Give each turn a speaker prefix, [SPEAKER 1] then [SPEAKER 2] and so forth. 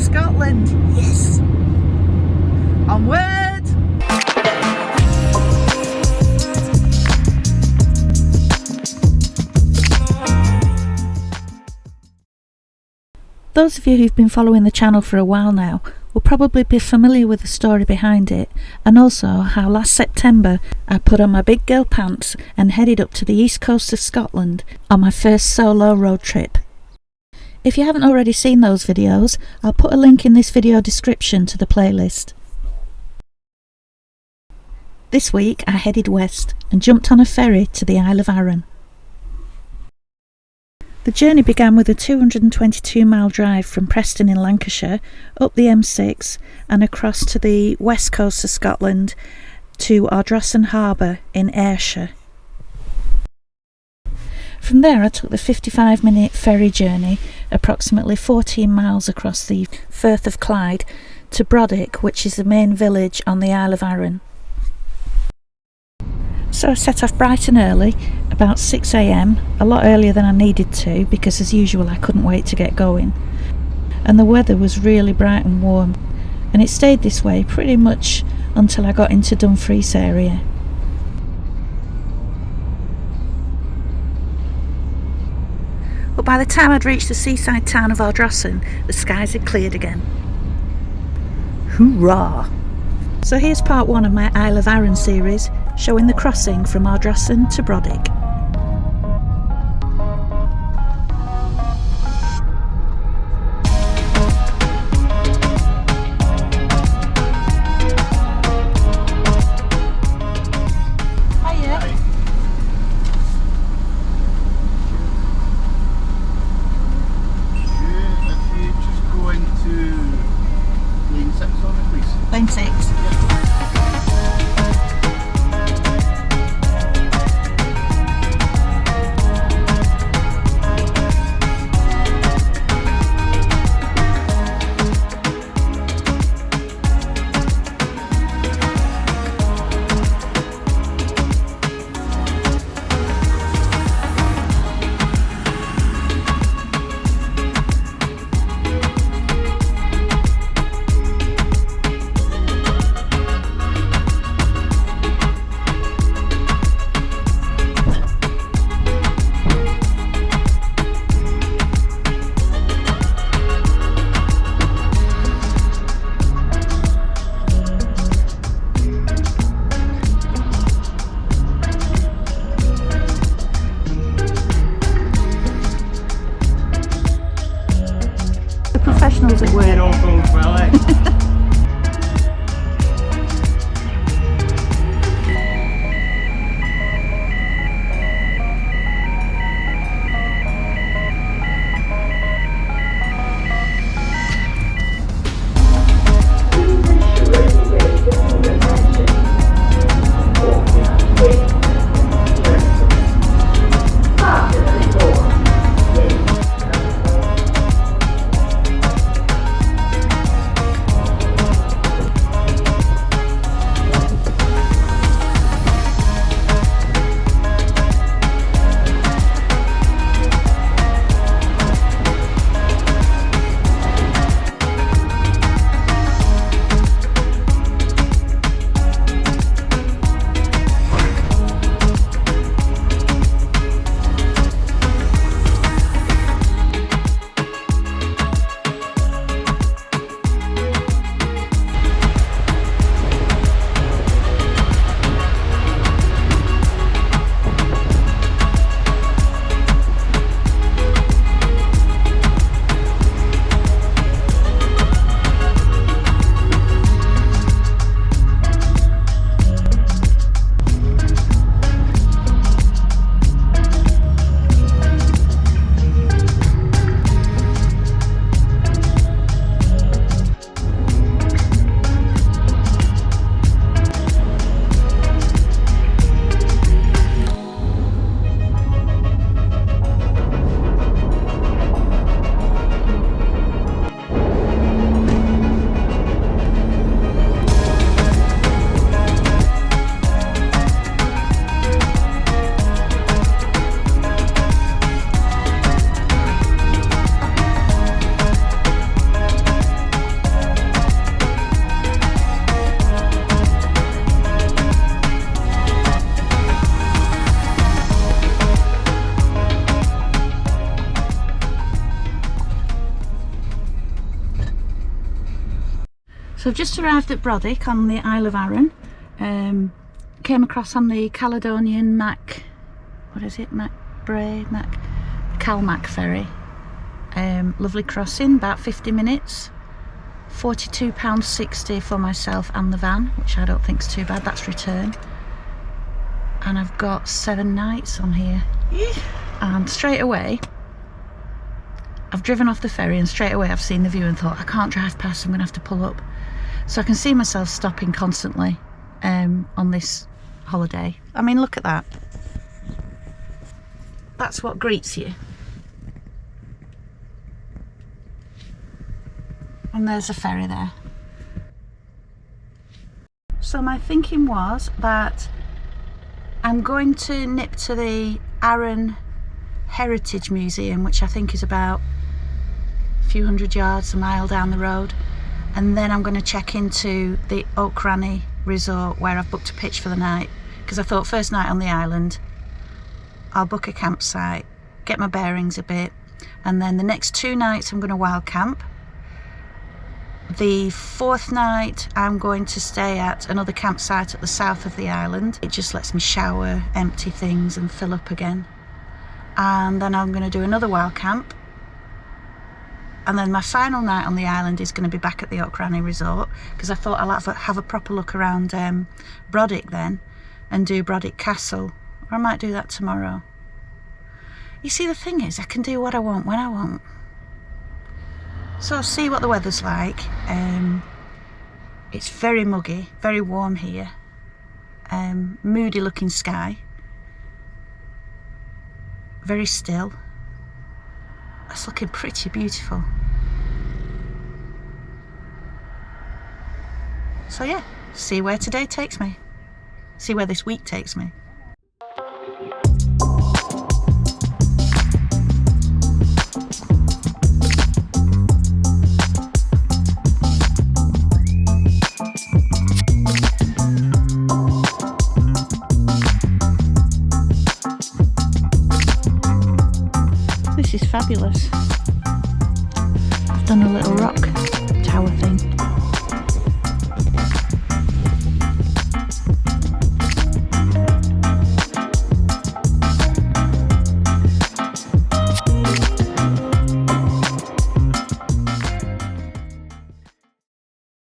[SPEAKER 1] Scotland. Yes! Onward! Those of you who've been following the channel for a while now will probably be familiar with the story behind it, and also how last September I put on my big girl pants and headed up to the east coast of Scotland on my first solo road trip. If you haven't already seen those videos, I'll put a link in this video description to the playlist. This week I headed west and jumped on a ferry to the Isle of Arran. The journey began with a 222-mile drive from Preston in Lancashire, up the M6 and across to the west coast of Scotland to Ardrossan harbour in Ayrshire. From there I took the 55-minute ferry journey, approximately 14 miles across the Firth of Clyde, to BRODICC, which is the main village on the Isle of Arran. So I set off bright and early, about 6 AM, a lot earlier than I needed to because as usual I couldn't wait to get going. And the weather was really bright and warm, and it stayed this way pretty much until I got into Dumfries area. But by the time I'd reached the seaside town of Ardrossan, the skies had cleared again. Hoorah! So here's part 1 of my Isle of Arran series, showing the crossing from Ardrossan to BRODICC. Lane 6. Professionals at work. It all goes well, eh? So I've just arrived at Brodick on the Isle of Arran. Came across on the Caledonian CALMAC ferry. Lovely crossing, about 50 minutes. £42.60 for myself and the van, which I don't think is too bad. That's return. And I've got 7 nights on here. And straight away I've driven off the ferry, and straight away I've seen the view and thought, I can't drive past, I'm gonna have to pull up. So I can see myself stopping constantly on this holiday. I mean, look at that. That's what greets you. And there's a ferry there. So my thinking was that I'm going to nip to the Arran Heritage Museum, which I think is about a few hundred yards, a mile down the road, and then I'm going to check into the Ardrossan resort where I've booked a pitch for the night, because I thought first night on the island I'll book a campsite, get my bearings a bit, and then the next 2 nights I'm going to wild camp. The 4th night I'm going to stay at another campsite at the south of the island. It just lets me shower, empty things and fill up again. And then I'm going to do another wild camp. And then my final night on the island is going to be back at the Ardrossan resort, because I thought I'll have a proper look around Brodick then and do Brodick Castle. Or I might do that tomorrow. You see, the thing is, I can do what I want when I want. So I'll see what the weather's like. It's very muggy, very warm here. Moody looking sky. Very still. It's looking pretty beautiful. So yeah, see where today takes me. See where this week takes me. This is fabulous. I've done a little rock tower thing.